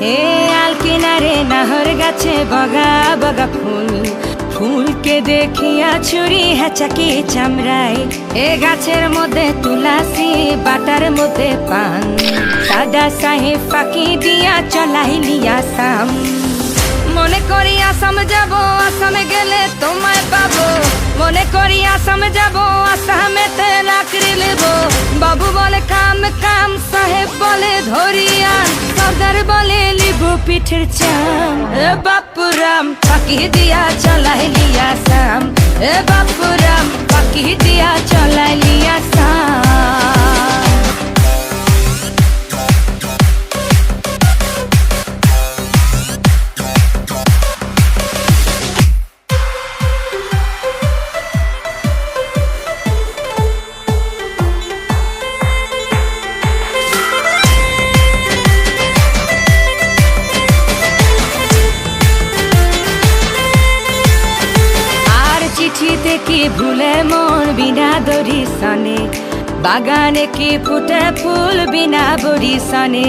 হে আল কিনারে নাহর গাছে বগা বগা ফুল, ফুলকে দেখিয়া ছুরি হেঁচাকি চামড়ায়। এ গাছের মধ্যে তুলাসি, বাটার মধ্যে পান, সাদা সাহেব ফাঁকি দিয়া চলাইলি আসাম। মনে করি আসাম যাব, আসামে গেলে তোমায় পাবো। মনে করি আসাম যাব, আসামেতে লাকড়ি নেব। বাবু বলে কাম কাম, সাহেব বলে ধরিয়ান, সর্দার বলে লিবু পিঠের চাম। এ বাপুরাম ফাঁকি দিয়া চলাইলি আসাম, এ বাপুরাম ফাঁকি দিয়া চলাইলি আসাম। চিঠিতে কি ভুলে মন বিনা দড়ি সনে, বাগানে কি ফুটে ফুল বিনা বড়ি সনে।